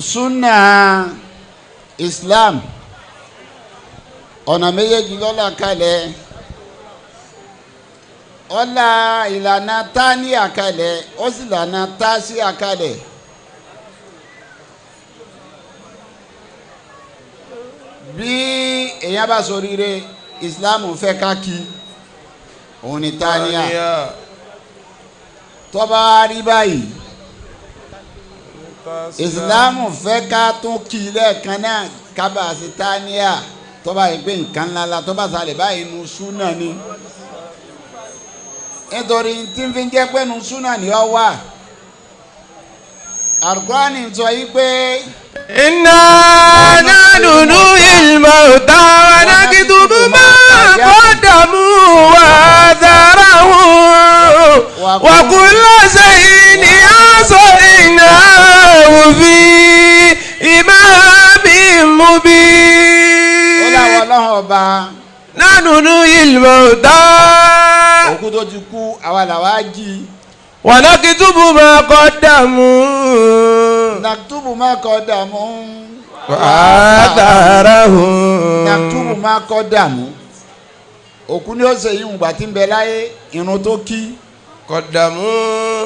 sunna Islam ọ̀nà méjèèjì lọ́la kalẹ̀ ọ̀la ìlànà tání àkalẹ̀ ó sì lànà tásí àkalẹ̀. bí èèyàn bá ṣoríire Islam fẹ́ ká kí òun ni tánìyà tó bá rí báyìí Islam fẹ́ ká tún kí lẹ́ẹ̀kan náà kábà sí tánìyà tó bá yẹ pé nǹkan ńlá la tó bá sálẹ̀ báyìí nu súnà ni nítorí tí n fi jẹ́ pé nu súnà ni ọ wà Al-Qur'ani sọ yìí pé. Inna nahnu nuhyil mawta wa naktubu ma qaddamu wa atharahum wa kulla shay'in ahsaynahu fi imamin mubin. Ó láwọn ọlọ́run ọba. Nahnu nuhyil mawta. Òkú tó ti kú àwa làwa jí. Wa naktubu ma qaddamu. Naktubu ma qaddamu. Wa atharahum. Naktubu ma qaddamu. Òkú ni ó ṣe yìí ǹgbà tí ń bẹ láyé irun tó kí. Qaddamu.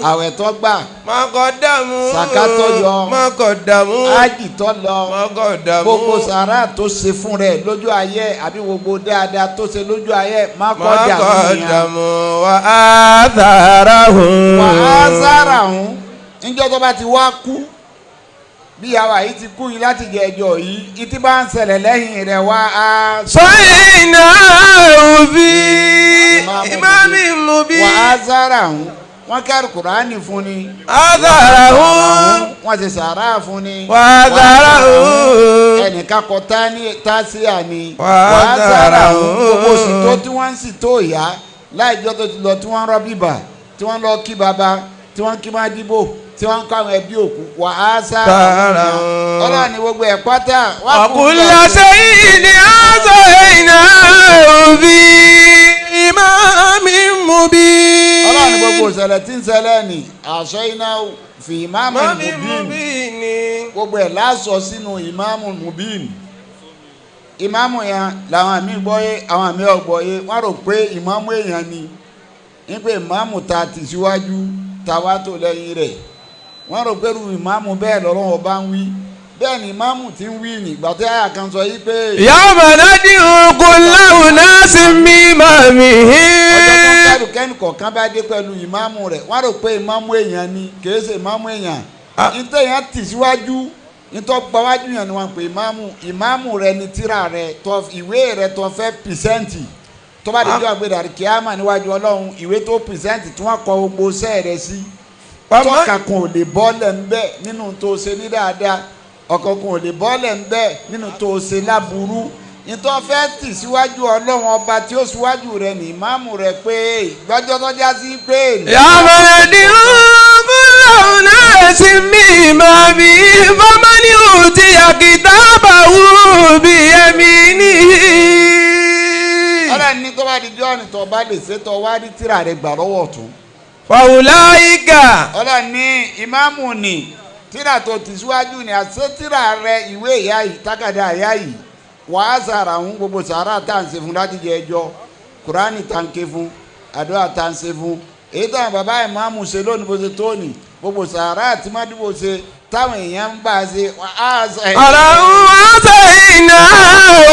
Àwẹ̀ tó gbà. Ma qaddamu. Sàká tó yọ. Ma qaddamu. Ájì tó lọ. Ma qaddamu. Gbogbo sàrà tó ṣe fún rẹ̀ lójú ayé àbí gbogbo dáadáa tó ṣe lójú ayé ma qaddamu. Ma qaddamu wa atharahum. Wa atharahum. Níjọ́ tó bá ti wá kú bí àwa yìí ti kú yìí láti jẹ ẹjọ́ yìí ìtí bá ń ṣẹlẹ̀ lẹ́yìn rẹ̀ wá á. Sọ́yìnà òfin ìmáàmì mubin. Wà á sára hùn wọ́n kẹ́rù kùránì fún ni. Àzàrà hùn. Wọ́n ti sàrà fún ni. Wà á sára hùn. Ẹnìkan kọ tásíà ni. Wà á sára hùn. Gbogbo oṣù tó tí wọ́n ń sì tó ìyá láìjọ́ tó ti lọ tí wọ́n ń rọ́ bíbà tí wọ́n lọ kí baba tí wọ́n kí má dìbò tí wọ́n ń kọ́ àwọn ẹbí òkú wà á sára ọlọ́run ní gbogbo ẹ̀ pátá. Ọ̀kúnlá sẹ́yìn ni a sọ iná òfin ìmáàmì mubin. ọlọ́run ní gbogbo ìṣẹ̀lẹ̀ tí ń ṣẹlẹ̀ ní àṣọ iná fi ìmáàmù mubin gbogbo ẹ̀ láṣọ sínú ìmáàmù mubin. ìmáàmù yẹn làwọn àmì gbọ́yé àwọn àmì ọ̀gbọ́yé wọ́n rò pé ìmáàmù èèyàn ni nígbà ìmáàmù ta ti síwájú tàwa tó lẹ́yìn rẹ̀ wọ́n rò pé irú ìmáàmù bẹ́ẹ̀ lọ́rọ́ ọba ń wí bẹ́ẹ̀ ni ìmáàmù ti ń wí nígbà tí àyà kan sọ yí pé. yawma nad'u kulla unasin bimamihim. ọjọ́ tó ń kẹ́rù kẹ́nì kọ̀ọ̀kan bá dé pẹ̀lú ìmáàmù rẹ̀ wọ́n rò pé ìmáàmù èèyàn ni kìí ṣe ìmáàmù èèyàn. nítorí èèyàn tì síwájú nítorí gbáwájú yẹn ni wọ́n pè ìmáàmù rẹ̀ ni tírà rẹ̀ ìwé rẹ̀ tó fẹ́ pìsẹ́ǹtì tó bá dé jọ́ àgbẹ̀dàrí kíámà níwájú ọlọ́run ìwé tó pìsẹ́ǹtì tí wọ́n kọ gbogbo sẹ́ẹ̀ rẹ̀ sí tọ́ka kan ò lè bọ́lẹ̀ ń bẹ́ nínú tó ṣe ní dáadáa ọkàn kan ò lè bọ́lẹ̀ ń bẹ́ nínú tó ṣe láburú nítorí fẹ́ tì síwájú ọlọ́run ọba tí ó síwájú rẹ̀ ní ìmáàmù rẹ̀ pé gbọ́jọ́ tó já sí pé. yawma nad'u kulla unasin bimamihim faman utiya kitabahu biyaminihi. ọlọ́run ní tó bá di jọ́ọ̀nì tó bá lè ṣe tó wá rí tírà rẹ̀ gbà lọ́wọ́ ọ̀tún. Fàwùláìkà. ọlọ́run ní ìmáàmù ni tírà tó ti síwájú ni àṣẹ tírà rẹ ìwé ìyá yìí tákàdá ìyá yìí wàá sàrà ń gbogbo sàrà tá à ń ṣe fún láti jẹ ẹjọ́ kùránì tá à ń ké fún àdúrà tá à ń ṣe fún èyí táwọn bàbá ìmáàmù ṣe lónìí bó ṣe tó nì gbogbo sàrà àti mádìbò ṣe táwọn èèyàn ń bá a ṣe wàá sẹ. ọ̀làwùn àṣẹ iná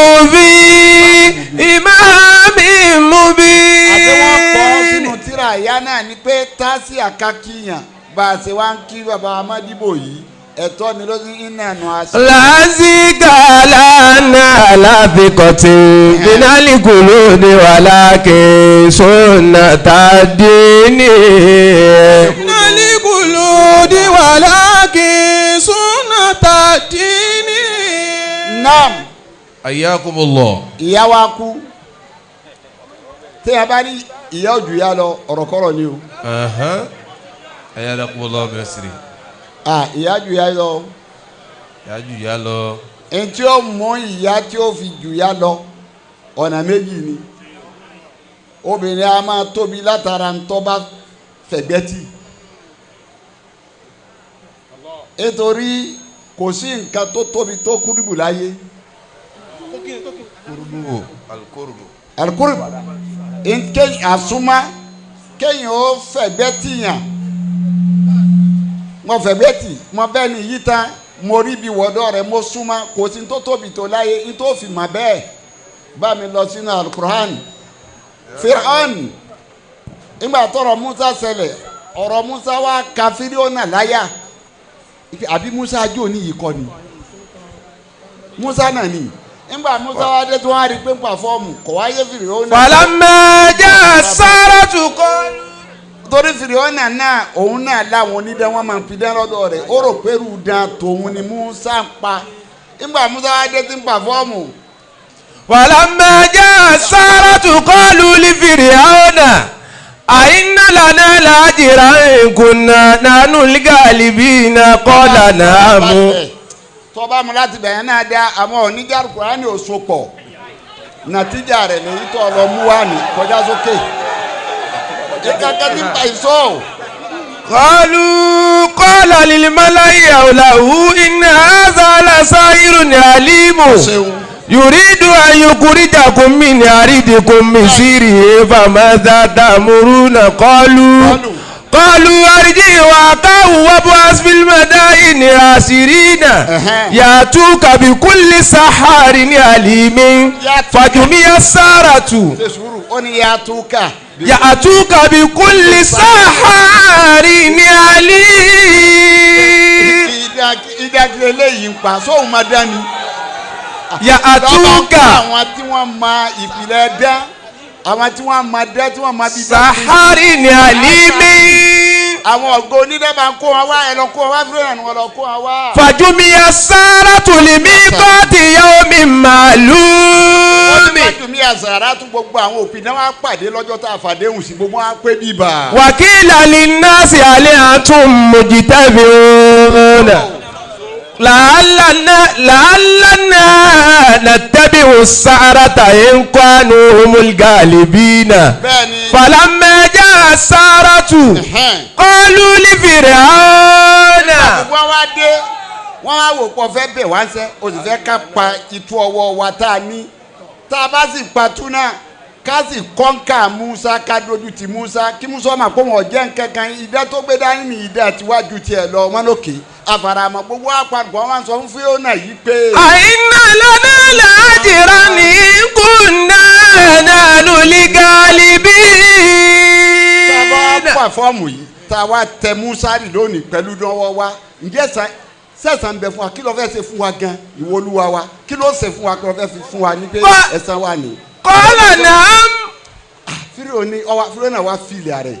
òfin ìmáàmì mubin. àti wọ́n kọ́ sínú tírà ìyá náà ni pé tásì àkàkíyàn bá a ṣe wá ń kí bàbá amádìbò yìí ẹ̀tọ́ ni ló ní iná ẹ̀nu àṣẹ. lásìkò lánà láfikọ̀tì bínálìkùlù ní wàlákè sọ́nà tàdé ní. bínálìkùlù ní wàlákè sọ́nà tàdé ní. naam. ayyakumullah. ìyá wa kú tí a bá ní ìyá ojú ya lọ ọ̀rọ̀kọ́rọ̀ ni o. ayyakumullah bẹ́sìrì. ìyá ju ya lọ. ìyá ju ya lọ. ẹni tí ó mú ìyá tí ó fi ju ya lọ ọ̀nà méjì ni obìnrin a máa tóbi látara ntọ́ bá fẹ̀gbẹ́tì nítorí kò sí nǹkan tó tóbi tó kúrúbù láyé. alukórubu kéyìn àsúnmá kéyìn ó fẹ̀gbẹ́ tìyàn mo fẹ̀gbẹ́ tì mo bẹ́ẹ̀ ni yí tán mo rí bí wọ́dọ̀ rẹ̀ mo súnmọ́ kò sí tó tóbi tó láyé ní tó fi mà bẹ́ẹ̀ bá mi lọ sínú alukur'an. Fir'aun nígbà tọrọ Musa ṣẹlẹ̀ ọ̀rọ̀ Musa wa ka Fíríọ́nà láyà àbí Musa ajó ní yìí kọ́ ni Musa náà ni nígbà Musa wa dé tí wọ́n á rí pé ń pàfọ́ọ̀mù kò wáyé Fíríọ́nà. falamma jaa saratu qalu. torí Fíríọ́nà náà òun náà láwọn onídàá wọn máa ń pidán lọ́dọ̀ rẹ̀ ó rò pé rúdàn tòun ni Musa ń pa nígbà Musa wa dé tí ń pàfọ́ọ̀mù. falamma jaa saratu qalu li fir'auna àìnà lànà làjìrà kunna nánú al-ghalibina qala na'am. tọ́ba mu láti bẹ̀yẹn náà dá àmọ́ oníjà Kùránì òṣùpọ̀ nàtíjà rẹ̀ lèyí tó lọ mú wá ní kọjá sókè. ìkàkẹ́ ti pa ìṣó. qalu qala lil mala'i hawlahu inna hadha la sahirun alimu. يريد أن يخرجكم من أرضكم بسحره فماذا تأمرون قالوا أرجه وأخاه وابعث في المدائن حاشرين يأتوك بكل سحار عليم فجمع السحرة يأتوك بكل سحار عليم. Ya atuka àwọn tí wọ́n ma ìpìlẹ̀ dán àwọn tí wọ́n ma dán tí wọ́n ma bí sahari ni alimi àwọn ògo onídẹ́ máa ń kó wọn wá ẹ lọ kó wọn wá fúlẹ̀ ní wọn lọ kó wọn wá. fàjùmíyà sáràtù lèmi kọ́ọ̀tì yaomi màlúmi. fàjùmíyà sáràtù gbogbo àwọn òpin náà wá pàdé lọ́jọ́ tá a fàdéhùn sí gbogbo wọn pé bíbà. wàkìlà linnasi alẹ́ àtún mujitabi ọ̀nà. لعلنا نتبع السحرة إن كانوا هم الغالبين فلما جاء السحرة قالوا لفرعون. wọ́n á wò pọ̀ fẹ́ bẹ̀ wá sẹ́ o sì fẹ́ ká pa itú ọwọ́ wa tá a ní tá a bá sì pa túnà ká sì kọ́ńkà Musa ká dojú ti Musa kí Musa máa kó wọn jẹ́ nǹkankan ìdá tó gbé dání ní ìdá tiwájú tiẹ̀ lọ wọn lókè àfàràmọ́ gbogbo àpapọ̀ wọn sọ fún Fírónà yìí pé. àìná lọ́nà làjìrá ní kùnà nánú ligalibi. tá a bá pàfọ́ọ̀mù yìí tá a wá tẹ Musa rì lónìí pẹ̀lú dánwọ́ wa ǹjẹ́ sẹ́sàn bẹ fún wa kí ló fẹ́ ṣe fún wa gan ìwọ Olúwa wa kí ló ṣe fún wa kí ló fẹ́ fi fún wa ní pé ẹ̀san wa ni. kọ́lá náà. Fírónà wa fìlì àrẹ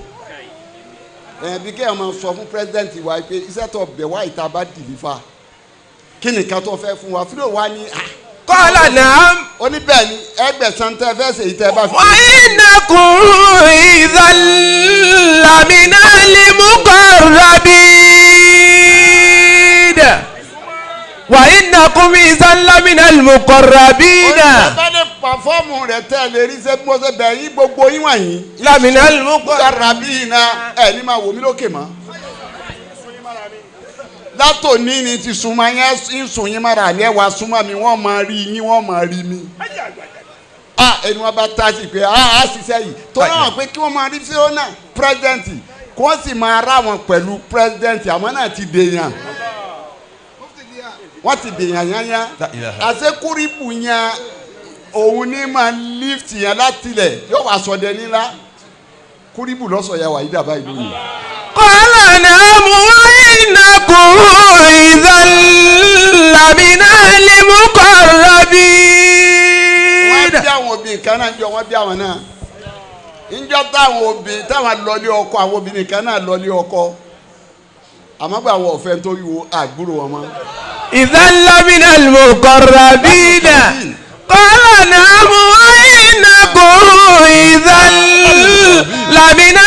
bí kẹ́ ẹ̀ máa sọ fún pírẹsidẹ́ǹtì wa pé iṣẹ́ tó bẹ̀ wá ìta bá dìlífà kí nìkan tó fẹ́ fún wa Fírónà wa ní. kọ́lá náà. ó ní bẹ́ẹ̀ ni ẹgbẹ̀sán tẹ́ fẹ́ ṣe ìtẹ́ bá fi. wọ́n iná kún ìzàlámínà limuqarrabina. wà iná kún ìzàlámínà limuqarrabina. olùdarí pàfọ́ọ̀mù rẹ̀ tẹ́ lè rí sẹ́ mo ṣe bẹ̀ yín gbogbo yín wọ̀nyí. lámínà limuqarrabina. ẹ̀ ní máa wò mí lókè mọ́. látòní ni ti súnmọ́ yẹn ń sùn yín mọ́ra ní ẹ̀ wá súnmọ́ mi wọ́n máa rí yín wọ́n máa rí mi. ẹni wọn bá tá sí pé a ṣiṣẹ́ yìí tó náà pé kí wọ́n máa rí Fírónà pírẹ́sidẹ́ǹtì kí wọ́n sì máa rá wọn pẹ̀lú pírẹ́sidẹ́ǹtì àwọn náà ti dèèyàn wọ́n ti dèèyàn yányá àṣekúrìbù yẹn òun ní máa lift yẹn látilẹ̀ yóò wá sọdẹ nílá kúrìbù lọ́sọ̀ yà wà yí dàbá ìlú yìí. kọ́lá náà mú iná kún ìzàlámínà limuqarrabina. wọ́n bí àwọn obìnrin kan náà jọ wọ́n bí àwọn náà níjọ́ táwọn obìnrin táwọn lọlé ọkọ àwọn obìnrin kan náà lọlé ọkọ àmọ́ pé àwọn ọ̀fẹ́ tó yíwo àgbúrò wọn mọ́. ìzàlámínà limuqarrabina. kọ́lá náà mú iná kún ìzàlámínà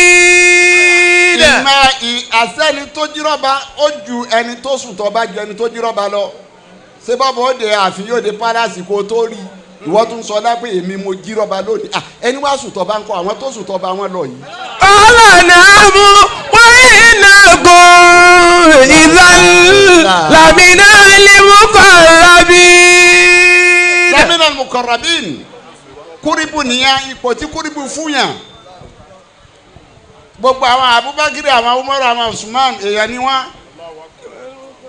limuqarrabina. ìmọ̀ àṣẹ́ni tó jírọ́ba ó ju ẹni tó sùn tó bá ju ẹni tó jírọ́ba lọ ṣé bọ́bọ̀ ó de ààfin yóò de pálásì kó tó rí ìwọ tún sọ dá pé èmi mo jírọ́ba lónìí ẹni wá sùn tó bá ń kọ àwọn tó sùn tó bá wọn lọ yìí. kọ́lá náà mú وإنكم إذا لمن المقربين. لمن المقربين. Kúrìbù nìyẹn ipò tí kúrìbù fún yàn. Gbogbo àwọn Abubakar, àwọn Umar, àwọn Usman èèyàn ni wọ́n.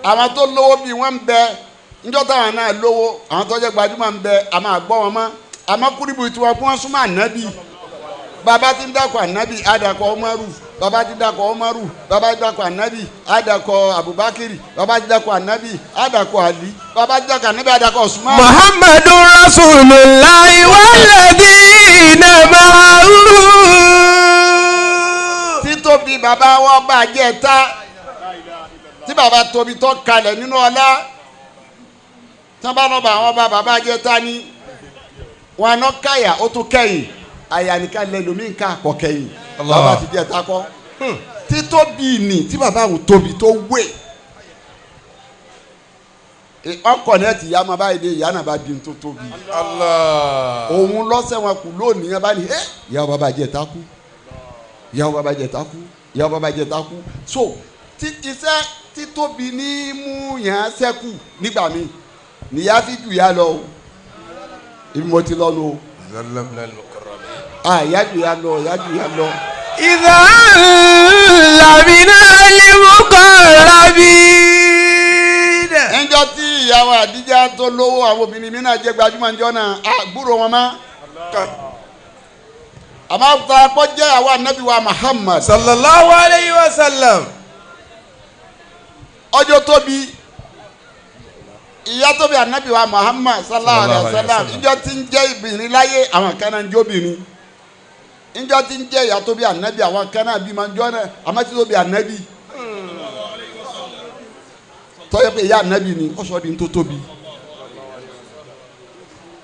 Àwọn tó lówó bíi wọ́n ń bẹ. Níjọ́ táwọn náà lówó, àwọn tó jẹ́ gbajúmọ̀ ń bẹ, àmọ́ àgbọ̀ wọn mọ́. Àmọ́ kúrìbù tí wọ́n fún wọn súnmọ́ ànábì. Bàbá ti ń dákọ̀ ànábì, àdàkọ̀ Umaru. Bàbá ti dákọ̀ Umaru. Bàbá ti dákọ̀ ànábì, àdàkọ̀ Abubakar. Bàbá ti dákọ̀ ànábì, àdàkọ̀ Ali. Bàbá ti dákọ̀ ànábì, àdàkọ̀ Usman. Muhammadun Rasulullahi walladhina ma'ahu. Títóbi bàbá wọn bàjẹ́ ta. Tí bàbá tóbi tó kalẹ̀ nínú ọlá. Tí wọ́n bá lọ bá àwọn bàbá jẹ́ ta ni. Wọn àná káyà ó tún kẹ́yìn. Àyà nìkan lẹ lómi nǹkan àkọ́kẹ́yìn. Bàbá ti jẹ́ ta kọ́. Títóbi ni tí bàbá àwọn tóbi tó wé. Ọkọ̀ náà ti yá ma báyìí dé ìyá náà bá di tó tóbi. Òun lọ́sẹ̀ wọn kù lónìí yẹn bá ní ìyá bàbá jẹ́ ta kú. Ìyá bàbá jẹ́ ta kú. Ìyá bàbá jẹ́ ta kú. So iṣẹ́ títóbi ní mú yẹn sẹ́kù nígbà míì. Níyà fi jù yá lọ o. Ibi mo ti lọ lọ o. Yájú ya lọ, yájú ya lọ. إذا لمن المقربين. Ẹnjọ́ tí ìyàwó Àdíjà tó lówó àwọn obìnrin mi náà jẹ́ gbajúmọ̀ ńjọ́ náà àgbúrò wọn mọ́. Àmọ́ àbúta kọ́ jẹ́ àwọn ànábì wa Muhammad. sallallahu alayhi wa sallam. Ọjọ́ tóbi ìyá tóbi ànábì wa Muhammad sallallahu alayhi wa sallam. Ìjọ tí ń jẹ́ ìbìnrin láyé àwọn kan náà ń jóbìnrin. Ìjọ tí ń jẹ́ ìyá tóbi ànábì àwọn kan náà bí máa ń jọ́ náà àmọ́ tí tóbi ànábì. Tọ́yẹ pé ìyá ànábì ni ó sọ di tó tóbi.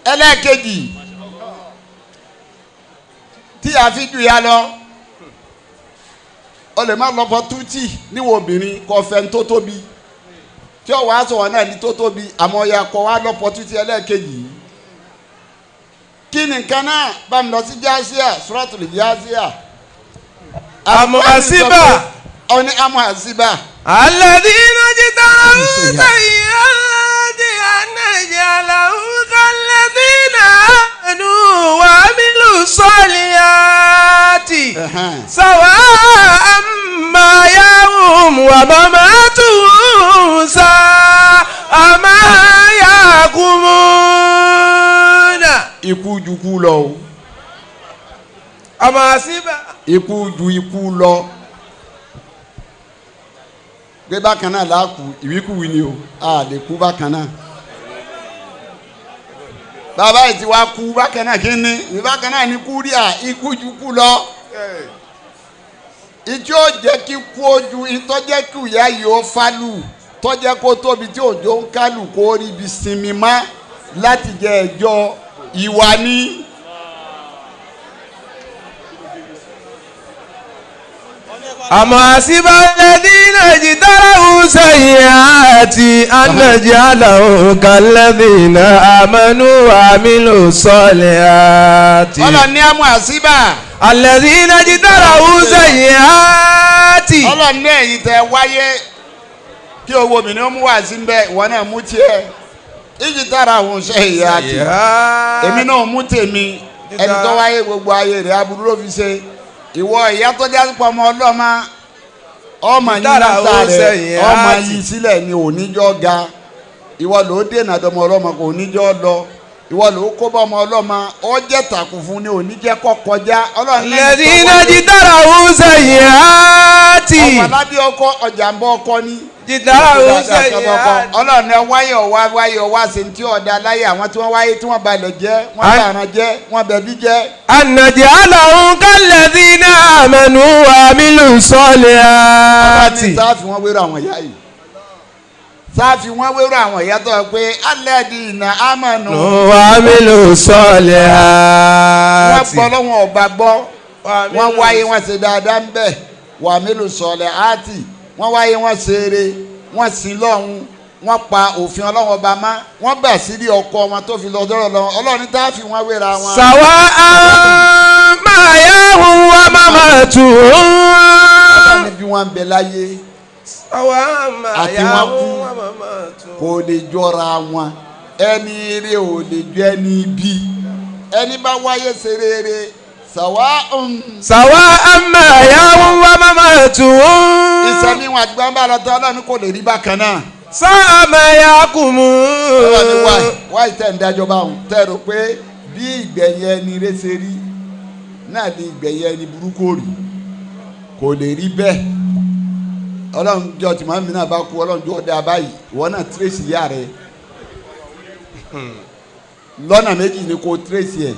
Ẹlẹ́ẹ̀kejì tí a fi jù ya lọ ọ lè má lọ fọ tútì níwò obìnrin kọ fẹ́ tó tóbi tí ọ wàá sọ̀rọ̀ náà ní tó tóbi àmọ́ ya kọ wá lọ fọ tútì ẹlẹ́ẹ̀kejì. Kí ni nǹkan náà bá mi lọ sí Jásíà Suratul Jásíà. Àmọ́ àsíbà. Ọ ní àmọ́ àsíbà. Alladhina jitarahu sayyi'ati an naj'alahu kalladhina amanu wa amilu salihati sawa'an mahyahum wa mamatuhum sa'a ma yahkumuna. Ikú ju ikú lọ o. Àmọ́ àsíbà. Ikú ju ikú lọ. Gbé bákan náà láàkú ìwíkúwí ni o a lè kú bákan náà. Bàbá yìí ti wá kú bákan náà kí ni ìbákan náà ní kú rí à ikú ju kú lọ. Ìjọ jẹ́ kí kú ojú ìtọ́jẹ́ kí ìyá yìí ó fálù tọ́jẹ́ kó tóbi tí òjò ń kálù kó rí ibi sinmi má láti jẹ ẹjọ́ ìwà ni. Àmọ́ àsíbà alladhina jitarahu sayyi'ati an naj'alahu kalladhina amanu wa amilu salihati. Ọlọ́run ní àmọ́ àsíbà. Alladhina jitarahu sayyi'ati. Ọlọ́run ní ẹ̀yin tẹ wáyé kí owó mi ní ó mú wá sí mbẹ́ ìwọ náà mú tiẹ̀. Ijtarahu sayyi'ati. Èmi náà mú tèmi ẹni tó wáyé gbogbo ayé rẹ̀ aburú ló fi ṣe. Ìwọ ìyá tó jẹ́ pọ̀ ọmọ ọlọ́mọ ọmọ yìí náà rẹ̀ ọmọ yìí sílẹ̀ ni oníjọ́ ga ìwọ ló dènà dọmọ ọlọ́mọ kò oníjọ́ lọ ìwọ ló kó bọ́ ọmọ ọlọ́mọ ó jẹ́ tàkùn fún ni oníjẹ́ kọ́ kọjá ọlọ́run lẹ́yìn tó wọlé. Alladhina jitarahu sayyi'ati. ọmọ alábí ọkọ ọjà ń bọ ọkọ ní. Jitarahu sayyi'ati. ọlọ́run ẹ wáyé ọwá ṣe ti ọ̀dà láyé àwọn tí wọ́n wáyé tí wọ́n balẹ̀ jẹ́ wọ́n bàràn jẹ́ wọ́n bẹ̀bí jẹ́. An naj'alahu kalladhina amanu wa amilu salihati. sáàfì wọn wérò àwọn ìyá yìí sáàfì wọn wérò àwọn ìyá tó pé alladhina amanu wa amilu salihati. wọ́n gbọ́ lọ́wọ́ ọba gbọ́ wọ́n wáyé wọ́n ṣe dáadáa ń bẹ̀ wa amilu salihati wọ́n wáyé wọ́n ṣe eré wọ́n sin lọ́hùn wọ́n pa òfin ọlọ́wọ́ ọba má wọ́n bà sírí ọkọ wọn tó fi lọ dọ́rọ̀ lọ ọlọ́run tá a fi wọn wéra wọn. sawa'an mahyahum wa mamatuhum. ọlọ́ni bí wọ́n ń bẹ láyé àti wọ́n kú kò lè jọra wọn ẹni eré ò lè jọ ẹni bí ẹni bá wáyé ṣe rere sàwa àmà yàwó wa máa tù ú. ìsẹ̀mí wọn àti gbọ́n bá lọ tán ọlọ́ni kò lè rí bákan náà. sáàmà yà kù mú. ọlọ́ni wáyé tẹ̀ ń dájọ́ báwọn tẹ̀ rò pé bí ìgbẹ̀yìn ẹni rẹ̀ ṣe rí náà ni ìgbẹ̀yìn ẹni burúkú rí kò lè rí bẹ́ẹ̀ ọlọ́run jọ tí màmí náà bá kú ọlọ́run jọ ọdẹ abáyì ìwọ náà tírèsì ìyá rẹ lọ́nà méjì ni kò tírèsì ẹ̀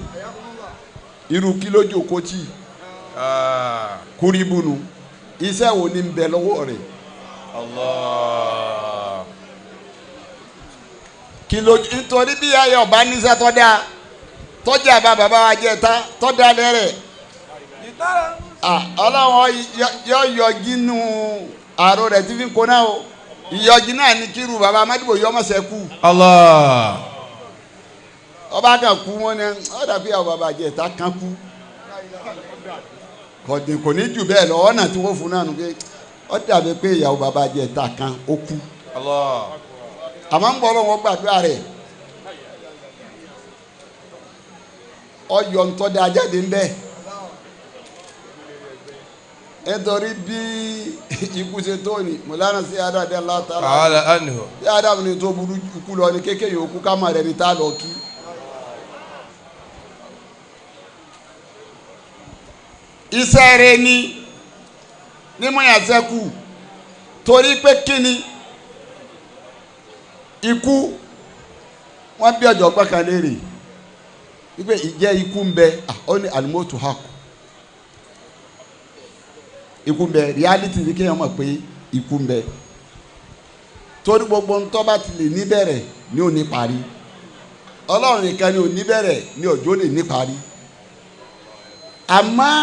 irú kí lójú kò tí kúrìbùnú iṣẹ́ wo ni ń bẹ lọ́wọ́ rẹ̀ kí lójú nítorí bí ayé ọba níṣẹ́ tọ́jà bàbá wa jẹ́ ta tọ́jà lẹ́rẹ̀ ọlọ́run yọjí nù àrò rẹ̀ tí fi ń koná o ìyọjí náà ní kírun bàbá amádìbò yọ ọmọ sẹ́kù. ọba kan kú wọn ni ọ dàbí àwọn bàbá àjẹta kan kú kò ní jù bẹ́ẹ̀ lọ ọ̀nà tí wọ́n fún náà nù pé ọ dàbí pé ìyàwó bàbá àjẹta kan ó kú àmọ́ ń bọ̀ lọ́wọ́ gbàdúrà rẹ̀ ọyọ ntọ́ da jáde ń bẹ́ẹ̀ nítorí bí ikú ṣe tó ni mọ̀lánà sí adáde látara bí adamu ni tó burú ikú lọ ní kékeré òkú ká má rẹ̀ ní tá lọ kí. iṣẹ́ rẹ̀ ni nímúyàsẹ́kù torí pé kíni ikú wọ́n bí ọ̀jọ̀gbọ́n kan léèrè wípé ìjẹ́ ikú ń bẹ ó ní alimotu haku ikú ń bẹ reality ni kéèyàn mọ̀ pé ikú ń bẹ torí gbogbo ntọ́ bá ti lè níbẹ̀rẹ̀ ní ò ní parí ọlọ́run nìkan ni ò níbẹ̀rẹ̀ ní ọjọ́ lè ní parí àmọ́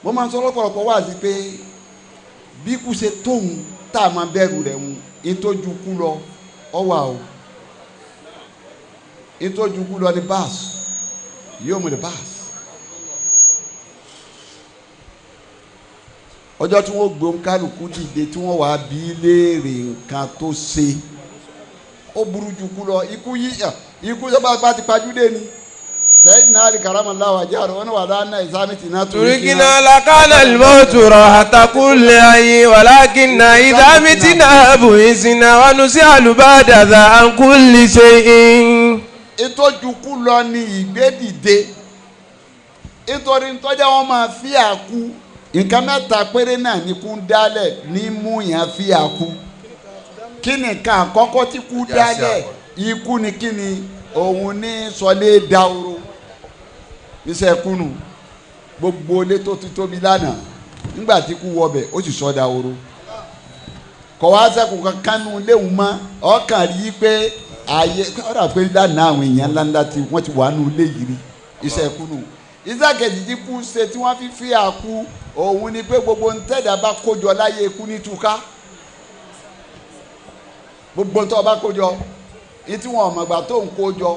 mo máa ń sọ lọ́pọ̀lọpọ̀ wá sí pé bí ikú ṣe tóun tá a máa bẹ̀rù rẹ̀ ń ìtọ́jú kú lọ ọwà o ìtọ́jú kú lọ ní báàsì yóò mú ní báàsì ọjọ́ tí wọ́n gbé kálukú dìde tí wọ́n wá bí léèrè nǹkan tó ṣe ó burú ju kú lọ ikú tó bá ti pajúdé ni sẹ́yìn náà rí karamallahu wajhahu wọn wà lánàá ìsámi tì náà turikina lakana al-mautu rahata kulli hayyin walakinna idha mitina bu'isna wa nus'alu ba'da dha an kulli shay'in. ìtọ́jú kú lọ ní ìgbédìde nítorí ntọ́jà wọn máa fi àkú nǹkan mẹ́ta péré náà ní kú dálẹ̀ ní mú yàn fi àkú kí ni nǹkan àkọ́kọ́ tí kú dálẹ̀ ikú ni kí ni òun ní sọlé dahoro iṣẹ́ kúnnù gbogbo ilé tó ti tóbi lánàá nígbà tí kú wọbẹ̀ ó sì sọ dahoro kọ̀ wá sẹ́kù kankan nù léwu mọ́ ọkàn rí i pé ààyè ọ̀rọ̀ pé lánàá àwọn èèyàn ńláńlá tí wọ́n ti wà nù lé yìí rí iṣẹ́ kúnnù iṣẹ́ kejì tí kú ṣe tí wọ́n fi àkú òun ni pé gbogbo ntẹ́dà bá kójọ láyé ikú ní túká gbogbo ntọ́ bá kójọ ní tí wọn ọ̀mọ̀gbà tó ń kójọ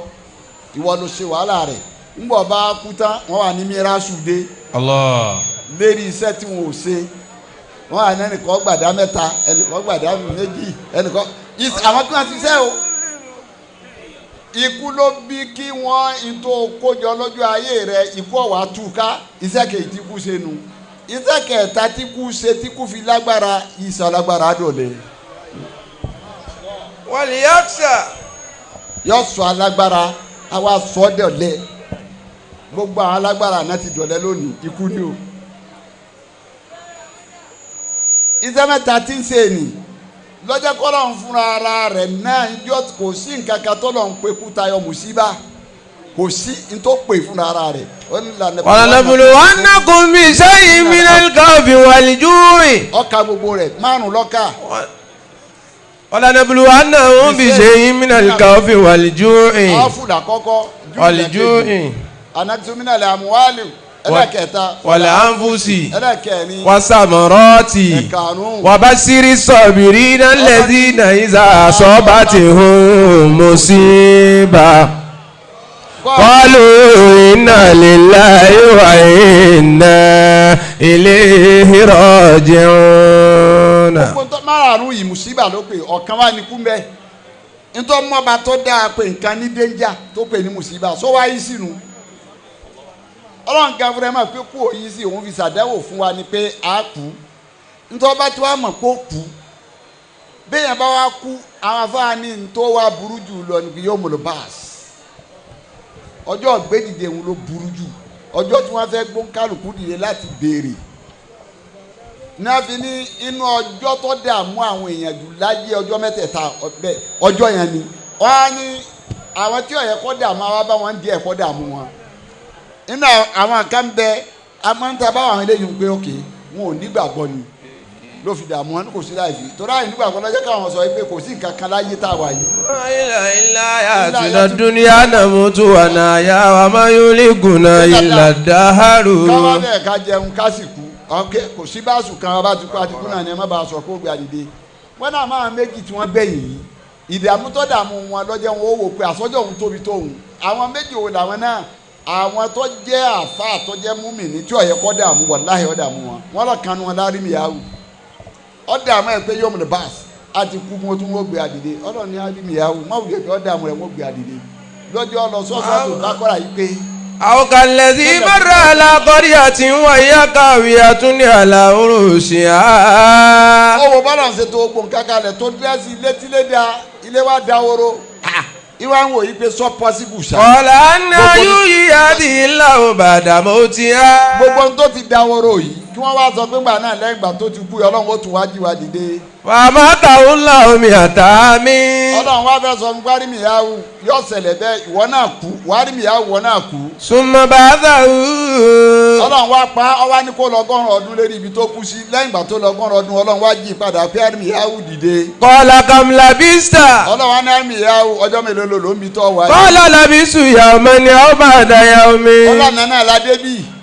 ìwọ ló ṣe wàhálà rẹ̀ ńgbọ̀ bá kú tán wọ́n wà ní mìíràṣù dé lérí iṣẹ́ tí wọn ò ṣe wọ́n wà ní ẹnìkan gbàdá mẹ́ta ẹnìkan gbàdá méjì ẹnìkan àwọn tí wọ́n ti ṣe o ikú ló bí kí wọ́n ìtò kójọ lójú ayé rẹ̀ ikú ọ̀wá túká iṣẹ́ kejì tí kú ṣe nu iṣẹ́ kẹta tí kú ṣe tí kú fi lágbára iṣẹ́ lágbára dọ̀lẹ́. wal yaksha. yọ sọ alágbára àwa sọ dọ̀lẹ́ gbogbo àwọn alágbára náà ti dọ̀lẹ́ lónìí ikú ni o. iṣẹ́ mẹ́ta tí ń ṣe ni lọ́jọ́ kọ́lọ́ ń fúnra ara rẹ̀ náà yọ kò sí nǹkan kan tó lọ ń pe kú tayọ mùsíbà kò sí n tó pè fúnra ara rẹ̀. وَلَنَبْلُوَنَّكُمْ بِشَيْءٍ مِنَ الْخَوْفِ وَالْجُوعِ. ọkà gbogbo rẹ̀ márùn lọ́kà. وَلَنَبْلُوَنَّهُمْ بِشَيْءٍ مِنَ الْخَوْفِ وَالْجُوعِ. ọ̀fùdà kọ́kọ́. وَالْجُوعِ. anagizomina lè àmúwálì. ẹlẹ́kẹta. وَالْأَنفُسِ. ẹlẹ́kẹrin. وَالثَّمَرَاتِ. ẹ̀karùn-ún. وَبَشِّرِ الصَّابِرِينَ الَّذِينَ إِذَا أَصَابَتْهُم مُّصِيبَةٌ qalu inna lillahi wa inna ilayhi raji'un. gbogbo tó márààrún yìí mùsíbà ló pè ọ̀kan wá ní kúmbẹ́ nítorí mọ́ba tó dáa pé nǹkan ní dénjà tó pè ní mùsíbà sọ wá yìí sínú ọlọ́run kan fúnra máa pé kú òyìn sí òun fi ṣàdẹ́wò fún wa ni pé a kú nítorí ọba tí wàá mọ̀ pé ó kú béèyàn bá wá kú àwọn afáàní tó wá burú jù lọ níbi yóò mọ̀ lọ báàsì ọjọ́ ìgbédìde òun ló burú jù ọjọ́ tí wọ́n fẹ́ gbóǹkálùkù dìde láti béèrè náà fi ní inú ọjọ́ tó dààmú àwọn èèyàn jù láyé ọjọ́ mẹ́tẹ̀ẹ̀ta ọjọ́ yẹn ni wọ́n á ní àwọn tí ó yẹ kó dààmú àwọn bá wọn díẹ̀ kó dààmú wọn nínú àwọn kan bẹ amáńtà báwọn àwọn eléyìí ń pé òkè wọn ò nígbàgbọ́ ni ló fi dààmú wọn kò sí láì fi torí àyè nígbàgbọ́ lọ́jọ́ káwọn sọ pé kò sí nǹkan kan láyé tá a wà yìí. àtúndà dúníà nàmútu wà náyà wà má yóò lè gùnà ìlà dáhàrú. káwọn bẹ́ẹ̀ ká jẹun ká sì kú kò sí báàsù kan ọba tí kú àti kú náà ni ẹ má bàa sọ kó gbé àdìde wọn náà máa méjì tí wọ́n bẹ̀yìn yìí ìdààmú tó dààmú wọn lọ́jọ́ wọn ó wò pé àsọjọ́ òun tóbi tóun àwọn méjì wo làwọn náà àwọn tó jẹ́ àfáà tó jẹ́ múmìnì tí ó yẹ kó dààmú wàláhì ó dààmú wọn lọ kanu wọn lárí mi yahoo ó dààmú ẹ pé yóò mú ní báàsì àti kú mo tún wọ́n gbé àdìde ọlọ́run ní lárí mi yahoo má wùdí pé ó dààmú rẹ̀ wọ́n gbé àdìde lọ́jọ́ lọ sọ́sọ́ tó bá kọ́ra yìí pé. aw kalladhi marra ala qaryatin wa hiya khawiyatun ala urushiha. owó bọ́lá ń ṣètò ogun kankanlẹ̀ tó dírẹ́sì ilé wa dáwóró ìwà ń wò yí pé sọ pọ́sibù ṣá. ọ̀la anna yuhyi hadhihi Allahu ba'da mawtiha. gbogbo ohun tó ti dáwóró yìí kí wọ́n wá sọ pé gbà náà lẹ́yìn ìgbà tó ti kú ọlọ́run ó tún wá jí wa dìde. wa matahu Allahu mi'ata amin. ọlọ́run wá fẹ́ sọ gbárí mi yahoo yóò ṣẹlẹ̀ bẹ́ẹ̀ ìwọ náà kú wárí mi yahoo ìwọ náà kú. summa ba'athahu. ọlọ́run wá pa ọwá ní kó lọ́gọ́rùn ọdún lérí ibi tó kú sí lẹ́yìn ìgbà tó lọ́gọ́rùn ọdún ọlọ́run wá jí padà pé àrí mi yahoo dìde. qala kam labista. ọlọ́run wá ní àrí mi yahoo ọjọ́ mélòó ló ń bi tọ́ wáyé. qala labistu yawman aw ba'da yawmin. ọlọ́run náà ládé bíi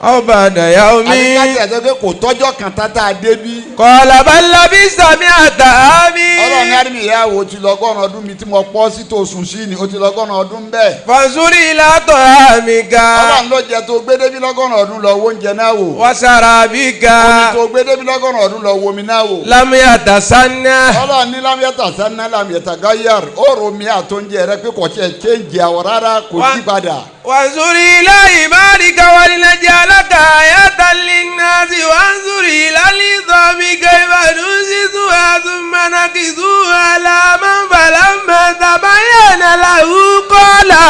aw ba'da yawmin. àbíkájì àti pé kò tọ́jọ́ kan tata dé bí. qala bal labista mi'ata amin. ọlọ́run ní àrí mi yahoo ti lọ́gọ́rùn ọdún mi tí mo pọ́ sí tó sùn sí ni ó ti lọ́gọ́rùn ọdún bẹ́ẹ̀. fanzur ila ta'amika. ọlọ́run ló jẹ tó gbé débi lọ́gọ́rùn ọdún lọ wo oúnjẹ náà wò. wa sharabika. omi tó gbé débi lọ́gọ́rùn ọdún lọ wo omi náà wò. lam yatasanna. ọlọ́run ní lam yatasanna lam yatagayyar ó ro mi àtúnjẹ rẹ pé kò tiẹ̀ change àwọ̀ rárá kò yí padà. wanzur ila ibadika walinaj'alaka ayatan linnasi wanzur ila al-'idhami kayfa nunsituha thumma nakisuha laman falamma tabayyana lahu qala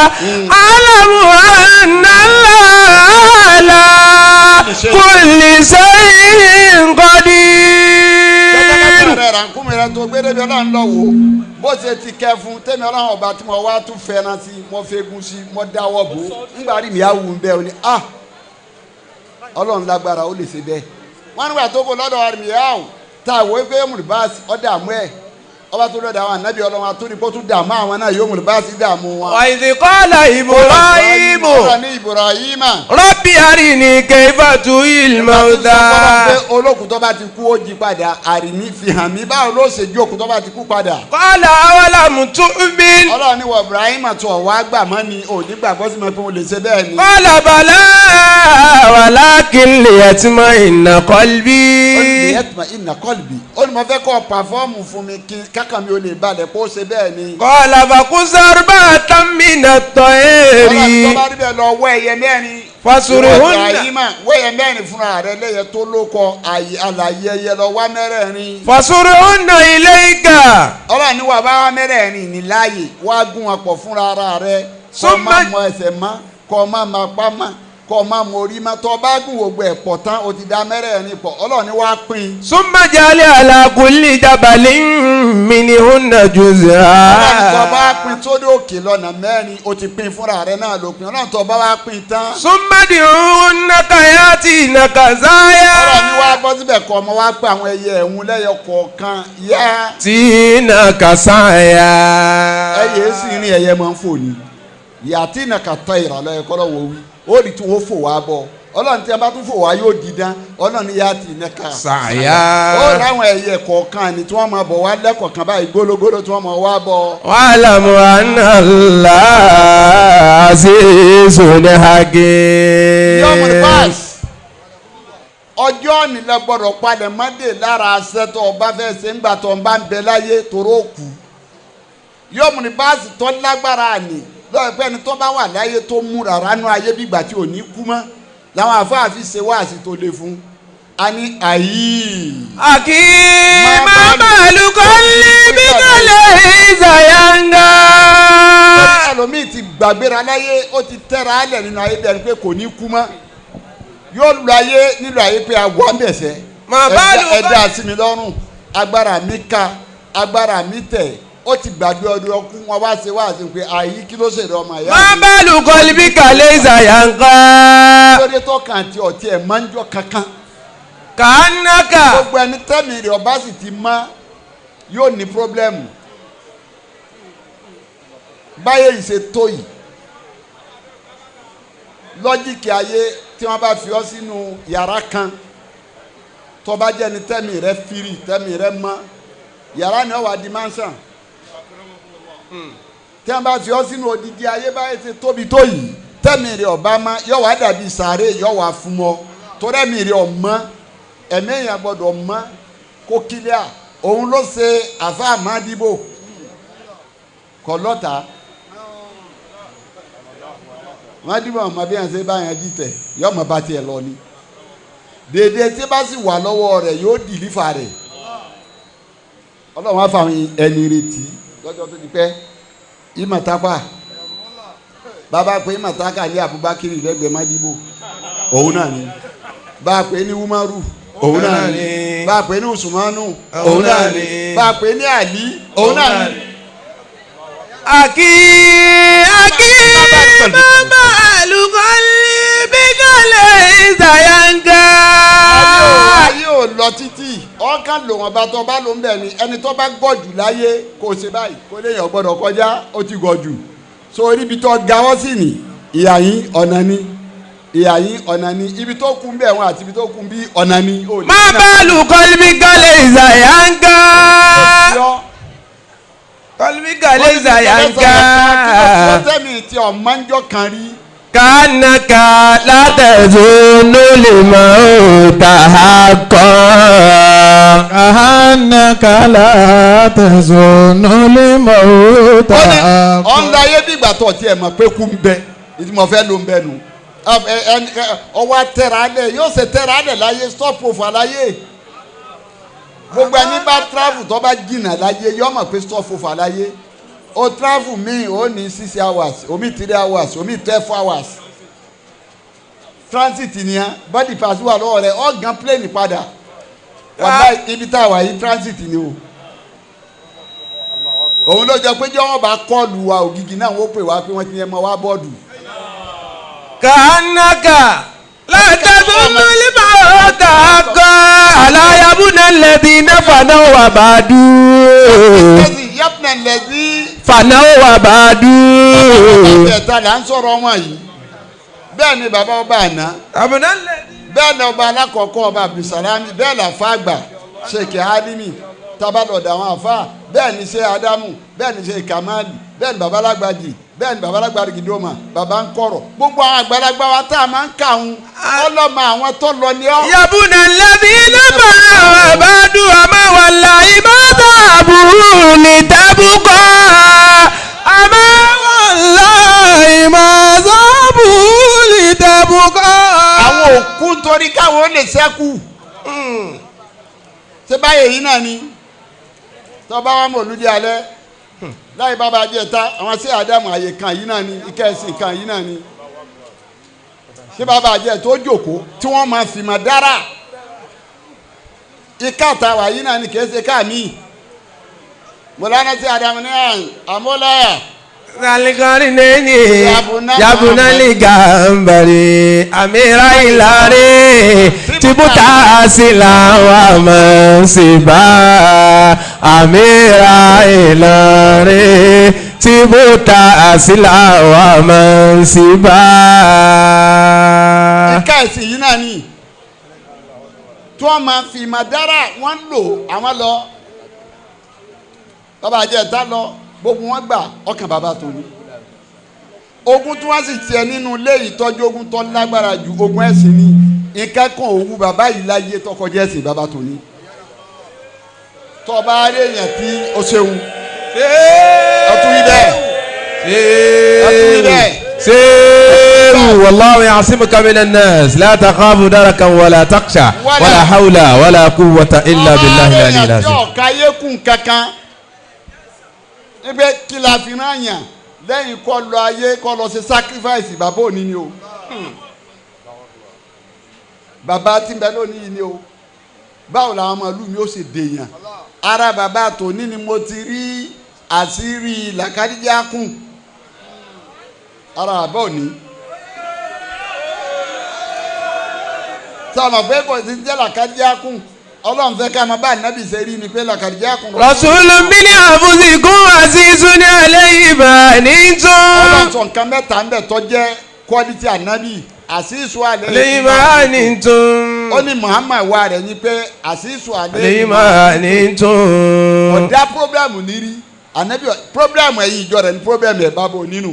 a'lamu anna Allaha ala kulli shay'in qadir. rẹ̀ rànkúmi rẹ̀ tó gbé débi ọlọ́run lọ wò bó ṣe ti kẹ́ fún tẹ́mi ọlọ́run ọba tí mo wá tún fẹ́ràn sí mo fẹ́gun sí mo dáwọ́ bò ó ńgbà rí mi á wù ú bẹ́ẹ̀ ó ní ọlọ́run lágbára ó lè ṣe bẹ́ẹ̀ wọ́n nígbà tó kó lọ́dọ̀ mi á wù tá a wò ó pé mùrìbáàsì ọ̀dà àmú ẹ̀ ọba tó lọ́dọ̀ àwọn ànábì ọlọ́run àtúndì kó tún dààmú àwọn náà yóò mùrìbáàsì dààmú wọn. wa idh qala Ibrahimu. ọ̀rọ̀ ní Ibrahima. rabbi arini kayfa tuhyil mawta. olókùn tó bá ti kú ó jí padà àríní fi hàn mí báwo ló ṣe jí òkú tó bá ti kú padà. qala awalam tu'min. ọlọ́run ní wọ Ibrahima tó wá gbà mọ́ ni ò ní gbàgbọ́ sí mi pé mo lè ṣe bẹ́ẹ̀ ni. qala bala walakin liyatma'inna qalbi. ó ní liyatma'inna qalbi. ó ní mo fẹ́ kọ́ pàfọ́ọ̀mù fún mi kí kákan mi ò lè balẹ̀ kó ṣe bẹ́ẹ̀ ni. qala fakuz arba'atan minat tayri. ọlọ́run tó bá rí bẹ́ẹ̀ lọ wọ ẹyẹ mẹ́rin. fasuruhunna. wẹ́yẹ mẹ́rin fúnra rẹ̀ lẹ́yẹ tó lóko àlàyé ẹyẹ lọ wá mẹ́rẹ̀ẹ̀rin. fasuruhunna ilayka. ọlọ́run ní wà bá wá mẹ́rẹ̀ẹ̀rin ní láàyè wá gún wọn pọ̀ fúnra ara rẹ̀ kọ́ má mọ ẹsẹ̀ mọ́ kọ́ má ma pa mọ́ kọ́ má mọ orí mọ́ tọ́ bá gún gbogbo ẹ̀ pọ̀ tán o ti da mẹ́rẹ̀ẹ̀rin pọ̀ ọlọ́run ní wá pín. summa ja'ala ala kulli jabalin minhunna juz'a. ọlọ́run tó bá pín sódò òkè lọ́nà mẹ́rin o ti pín fúnra rẹ̀ náà ló pín ọlọ́run tó bá wá pín tán. summa ud'uhunna yatinaka zaya. ọlọ́run ní wá bọ́ síbẹ̀ kọ́ ọmọ wá pé àwọn ẹyẹ ẹ̀hún lẹ́yọ kọ̀ọ̀kan yá. yatinaka zaya. ẹyẹ sì rìn ẹyẹ máa ń fò ní yatinaka tayra lẹ́yọ kọ́ lọ́wọ́ wí ó rí tí wọ́n fò wá bọ̀ ọlọ́run tí a bá tún fò wá yóò dídán ọlọ́run ní yá tì nẹ́ka. sàyà. ó láwọn ẹyẹ kọ̀ọ̀kan ni tí wọ́n máa bọ̀ wá lẹ́kọ̀ọ̀kan báyìí gbólógbóló tí wọ́n máa wá bọ̀. wa'lamu anna Allaha azizun hakim. yọmọ ní báàsì ọjọ́ nílẹ̀ gbọ́dọ̀ padà mọ́dé lára aṣẹ́tọ̀ ọba fẹ́ ṣe ńgbà tó ń bá ń bẹ láyé toró kù. yọmọ ní báàsì tó lágbára ni lọ́wọ́ pé ẹni tó bá wà láyé tó múra ránú ayé bí ìgbà tí ò ní kú mọ́ làwọn àfáàfin ṣe wáàsí tó le fún a ní àyí. àkì máa lùkọ́ lé bí kálẹ̀ ìzàyàngá. ẹlòmíì ti gbàgbéra láyé ó ti tẹ́ra alẹ̀ nínú ayé bẹ́ẹ̀ ni pé kò ní kú mọ́ yóò lu ayé nílò ayé pé àwọ̀ àmbẹ̀sẹ̀ ẹ̀dá sí mi lọ́rùn agbára mi ká agbára mi tẹ̀ ó ti gbàgbé ọdún ọkùn wọn wá ṣe wá sí pé àyí kí ló ṣe rẹ ọmọ ìyá. máa bá lùkọ́ bí kálẹ̀ ìzàyàngá. lórí tó kàn tí ọtí ẹ̀ máa ń jọ kankan. kànáka. gbogbo ẹni tẹ́mi rẹ̀ ọba sì ti mọ́ yóò ní pírọ́blẹ́mù. báyé ìṣe tó yìí lọ́jíìkì ayé tí wọ́n bá fi ọ́ sínú yàrá kan tó bá jẹ́ ni tẹ́mi rẹ̀ firi tẹ́mi rẹ̀ mọ́ yàrá ni ó wà di mansion tí wọ́n bá fi ọ́ sínú odidi ayé báyìí ṣe tóbi tó yìí tẹ́mi rẹ̀ ọba má yóò wá dàbí sàárè yóò wá fún ọ torí ẹ̀mí rẹ̀ ọmọ ẹ̀mí èèyàn gbọ́dọ̀ mọ́ kó kílíà òun ló ṣe àfa àmàdìbò kọ lọ́ta àmàdìbò ọmọ bí wọ́n ṣe bá yẹn dìtẹ̀ yóò mọ̀ bá tiẹ̀ lọ ni dèdè tí bá sì wà lọ́wọ́ rẹ̀ yóò dìlífà rẹ̀ ọlọ́run á fa ẹni retí lọ́jọ́ tó ti pẹ́ ìmọ̀tápà bàbá pé ìmọ̀tápà ní Abubakar lẹ́gbẹ̀ẹ́ Mádìbò òun náà ni bá a pè ní Umaru òun náà ni bá a pè ní Usmanu òun náà ni bá a pè ní Ali òun náà ni. àkì bàbá àlùkọ́lì bí kálẹ̀ ìzàyàngá. ayé ò lọ títí ọkàn lò wọn bá tó bá lò ń bẹ̀ ni ẹni tó bá gọ̀ jù láyé kò ṣe báyìí kó léèyàn gbọ́dọ̀ kọjá ó ti gọ̀ jù so ibi tó gawọ́ sí ni ìyá yín ọ̀nà ni ìyá yín ọ̀nà ni ibi tó kún bẹ́ẹ̀ wọn àti ibi tó kún bí ọ̀nà ni. má bá lù kọ́lùmí kálẹ̀ ìzàyàngá. kọ́lùmí kálẹ̀ ìzàyàngá. ọ̀tẹ́mi tí ọ̀ma ń jọ kan rí. kánàkà látẹ̀zún ló lè mọ̀ ó ta kọ́. kánàkà látẹ̀zún ló lè mọ̀ ó ta kọ́. ọ̀nà ayé bí ìgbà tó tiẹ̀ mọ̀ pé kú ń bẹ ìdí mo fẹ́ ló ń bẹ nu ọwọ́ tẹ̀ra alẹ̀ yóò ṣe tẹ̀ra alẹ̀ láyé stop proof àláyé gbogbo ẹni bá travel tó bá jìnnà láyé yóò mọ̀ pé stop proof àláyé o travel mi o ní 6 hours omi 3 hours omi 12 hours transit nìyẹn body pass wà lọ́wọ́ rẹ̀ ọ̀gán plane padà wàá ibi tá a wà yìí transit ni o òun ló jẹ pé jẹ́ wọ́n bá kọ́ọ̀lù wa ògìgì náà wọ́n pè wá pé wọ́n ti yẹn mọ́ wá bọ́ọ̀dù. kánàkà látẹ̀zún ló lè mọ̀ ó ta kọ́. aláyàbùnà lẹ́bí náà fànà wà bá dùn. yẹ́pùnà lẹ́bí. fànà wà bá dùn. ẹ̀ta là ń sọ̀rọ̀ wọn yìí bẹ́ẹ̀ ni bàbá ọba àná bẹ́ẹ̀ ni ọba alákọ̀ọ́kọ́ ọba abdulsalami bẹ́ẹ̀ ni àfa àgbà sheikh alimi tabalọ̀dà àwọn àfa bẹ́ẹ̀ ni sheikh adamu bẹ́ẹ̀ ni sheikh kamali bẹ́ẹ̀ ni bàbá alágbàjì bẹ́ẹ̀ ni bàbá alágbàjì gidoma bàbá ń kọ̀rọ̀ gbogbo àwọn àgbàlagbà wa tá a máa ń kà ń ọlọ́mọ àwọn tó lọ ní ọ́. yabuna lẹ́bí náà wà bá dùn àmọ́ wàlá ìmọ̀tà àbúrò ní tábùkọ́ àmọ́ wàlá ìmọ̀tà àbúrò ní tábùkọ́. àwọn òkú nítorí káwọn lè ṣẹ́kù ṣé báyìí yìí náà ni tọ́ba wa mọ̀lúdí alẹ́ láì bàbá jẹ́ ta àwọn sí àdàmú àyè kan yìí náà ni ìkẹ́sìn kan yìí náà ni ṣé bàbá jẹ́ tó jòkó tí wọ́n máa fi mọ̀ dára ìka àtàwà yìí náà ni kìí ṣe ká mi mọ̀lánà sí àdàmú ní àmúláyà. Salikari neni yabuna ligambari amira ilare tibuta silawa mansiba amira ilare tìbútà àsìlà wà máa ń síbà. ẹ̀ka ẹ̀sìn yìí náà ni tí wọ́n máa fi màdára wọ́n lò àwọn lọ bàbá àjẹta lọ gbogbo wọn gbà ọkàn bàbá tó ní ogun tí wọ́n sì tiẹ̀ nínú ilé ìtọ́jú ogun tó lágbára ju ogun ẹ̀sìn ni nǹkan kan òwú bàbá yìí láyé tọkọjá ẹ̀sìn bàbá tó ní tọba aréyàn tí ó ṣeun ọtún ibẹ̀ ọtún ibẹ̀. سيروا والله يعصمك من الناس لا تخاف دركا ولا تخشى ولا حول ولا قوة إلا بالله العلي العظيم. ọ̀ka yékùn kankan níbẹ̀ kí la fi rán yàn lẹ́yìn kọ́ lọ ayé kọ́ lọ ṣe sacrifice bàbá òní ni o bàbá tí ń bẹ lónìí ni o báwo làwọn ọmọ ìlú mi ó ṣe dèèyàn ara bàbá tòní ni mo ti rí àṣírí làkàdíjà kùn ara bàbá òní sọ̀rọ̀ pé kò sí jẹ́ làkàdíjà kùn ọlọ́run fẹ́ ká máa bá ànábì ṣe rí ni pé làkàdíjà kùn. rasulun min anfusikum azizun alayhi ma anittum. ọlọ́run sọ nǹkan mẹ́ta ń bẹ̀ tó jẹ́ quality ànábì àṣìṣù alayhi ma anittum. ó ní Muhammad wa rẹ̀ ni pé àṣìṣù alayhi ma anittum. ọ̀dà problem nírí ànábì problem ẹ̀yìn ìjọ rẹ̀ ní problem ẹ̀ bá bọ̀ nínú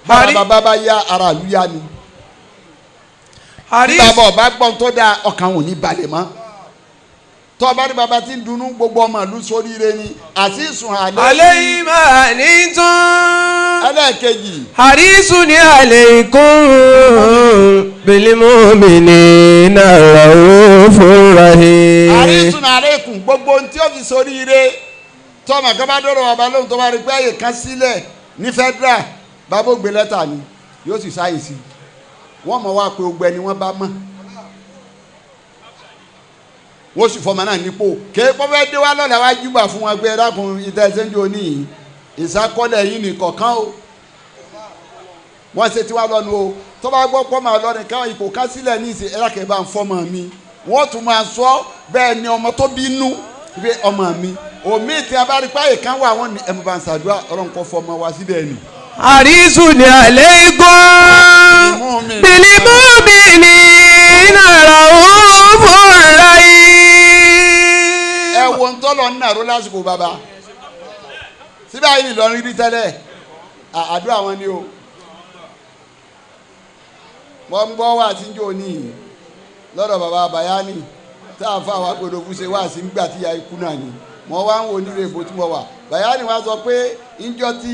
bàbá bá yá ara ìlú yá ni bàbá ọba gbọ́n tó dáa ọkàn ò ní balẹ̀ mọ́ tọ́ba ní bàbá tí ń dunú gbogbo ọmọ ìlú sóríire ni àṣìṣù alayhi ma anittum. ẹlẹ́ẹ̀kejì harisun alaykum bil mu'minina raufur rahim. harisun alaykum gbogbo ohun tí ó fi sóríire tọ́mọ̀ kọ́ bá dọ̀rọ̀ bàbá lóhùn tó bá rí pé àyè kan sílẹ̀ ní federal bàbá ó gbé lẹ́tà ni yóò sì sáyè sí wọ́n mọ̀ wá pé ogbẹ́ ni wọ́n bá mọ̀ wọ́n sì fọmọ náà nípò kéé pọ́fẹ́ dé wá lọ́la wá júbà fún wọn pé ẹ̀dákun ìtẹ̀sẹ́njọ́ ní ìsákọ́lẹ̀ yìí nìkọ̀ọ̀kan o wọ́n ṣe tí wá lọ́nu o tó bá gbọ́ pọ́ máa lọ́ni káwọn ipò ká sílẹ̀ ní ìsìn ẹ̀dákẹ́ bá ń fọ́mọ mi wọ́n tún máa sọ bẹ́ẹ̀ ni ọmọ tó bínú pé ọmọ mi omi tí a bá rí páyè kan wà wọ́n ní ẹ̀mú bá ń ṣàdúrà ọlọ́run kọ́ fọmọ wa síbẹ̀ ni. harisun alaykum bil mu'minina raufur rahim. ẹ wo ń tọ́lọ̀ ń nàró lásìkò bàbá síbẹ̀ ayé Ìlọrin rí tẹ́lẹ̀ àdúrà wọn ni o wọ́n ń gbọ́ wá sí njó ní lọ́dọ̀ bàbá Bayani tá a fà wá gbọdọ̀ fún ṣe wá sí nígbà tí ya ikú náà ni mo wá ń wo nílé ìbò tí mo wà Bayani wá sọ pé njọ́ tí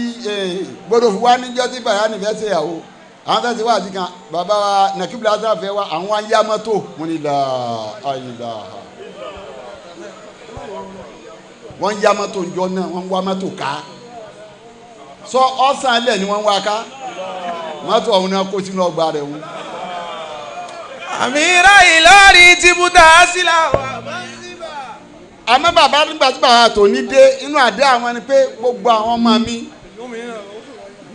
gbọdọ̀ fún wa níjọ́ tí Bayani fẹ́ ṣe ìyàwó àwọn fẹ́ ṣe wá sí kan bàbá wa nàkíbìlà sáà fẹ́ wá àwọn ayé mọ́tò mo ní là ayélujára wọ́n yá mọ́tò njọ́ náà wọ́n wá mọ́tò ká sọ ọ̀sán ilẹ̀ ni wọ́n wá ká mọ́tò ọ̀hún náà kó sínú ọgbà rẹ̀ wọ́n. àmìrà Ìlọrin ti mú ta sílá wa. àmọ́ bàbá nígbà tí bàbá tó ní dé inú àdé àwọn ni pé gbogbo àwọn ọmọ mi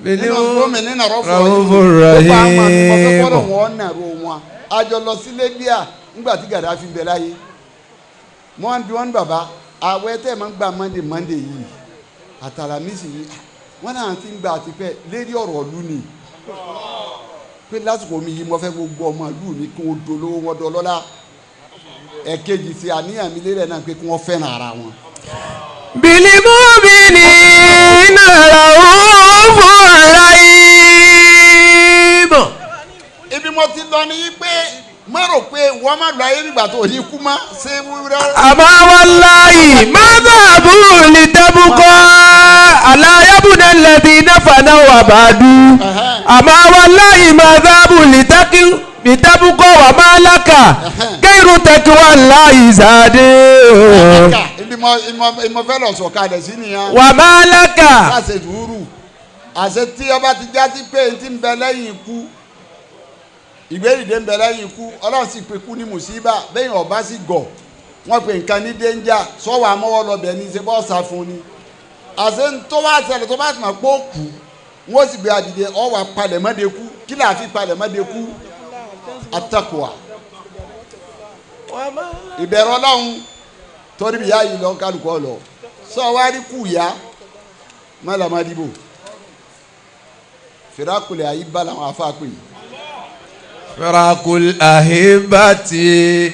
nínú gómìnà nínú ọ̀rọ̀ fún ọ gbogbo àwọn ọmọ mi kọ́kọ́ fọ́dọ̀ wọn nàró wọn àjọ lọ sí Libya nígbà tí Gaddafi bẹ̀ láyé wọ́n bí wọ́n ní bàbá àwẹ̀ tẹ́ máa ń gba Monday yìí àtàlàmísì yìí wọ́n náà ti ń gba àtipẹ́ lérí ọ̀rọ̀ ọ̀lú ni pé lásìkò mi yìí mo fẹ́ gbogbo ọmọ ìlú mi kí wọ́n dolówó wọn dọlọ́lá ẹ̀kejì sí àníyàn mi lérẹ̀ náà pé kí wọ́n fẹ́ràn ara wọn. bil mu'minina raufur rahim. ibi mo ti lọ ní pé má rò pé wọ́n má lọ ayé nígbà tó ní kú mọ́ ṣé wúrẹ́. àmọ́ wallahi má dàbú lè dábùkọ́ aláyábùdá lẹ́bi náfààná wà bàdú. àmọ́ wallahi má dàbú lè dábùkọ́ wà má lákà kẹ́rù tẹ́kí wà láì záde. ìmọ̀ fẹ́ lọ sọ̀kalẹ̀ sí nìyẹn. wà má lákà. láṣẹ dùúrù àṣẹ tí ọba ti já sí pé ti ń bẹ lẹ́yìn ikú ìgbérìndé ń bẹ lẹ́yìn ikú ọlọ́run sì pé kú ní mùsíbà bẹ́yìn ọba sì gọ̀ wọ́n pe nǹkan ní dénjà sọ́wọ́ amọ́wọ́ lọ́bẹ̀ ní ṣe bọ́ọ̀sà fún ni àṣẹ tó bá ṣẹlẹ̀ tó bá ti mọ̀ pé ó kú wọ́n sì gbé adìde ọwọ́ palẹ̀mọ́dé kú kí là á fi palẹ̀mọ́dé kú àtàkùwà ìbẹ̀rù ọlọ́run torí bí yá yìí lọ kálukọ́ lọ sọ wá rí kú yá mọ́làmọ́dìbò fìràkùlẹ̀ àyíbá làwọn afá pè. Firakul ahibati.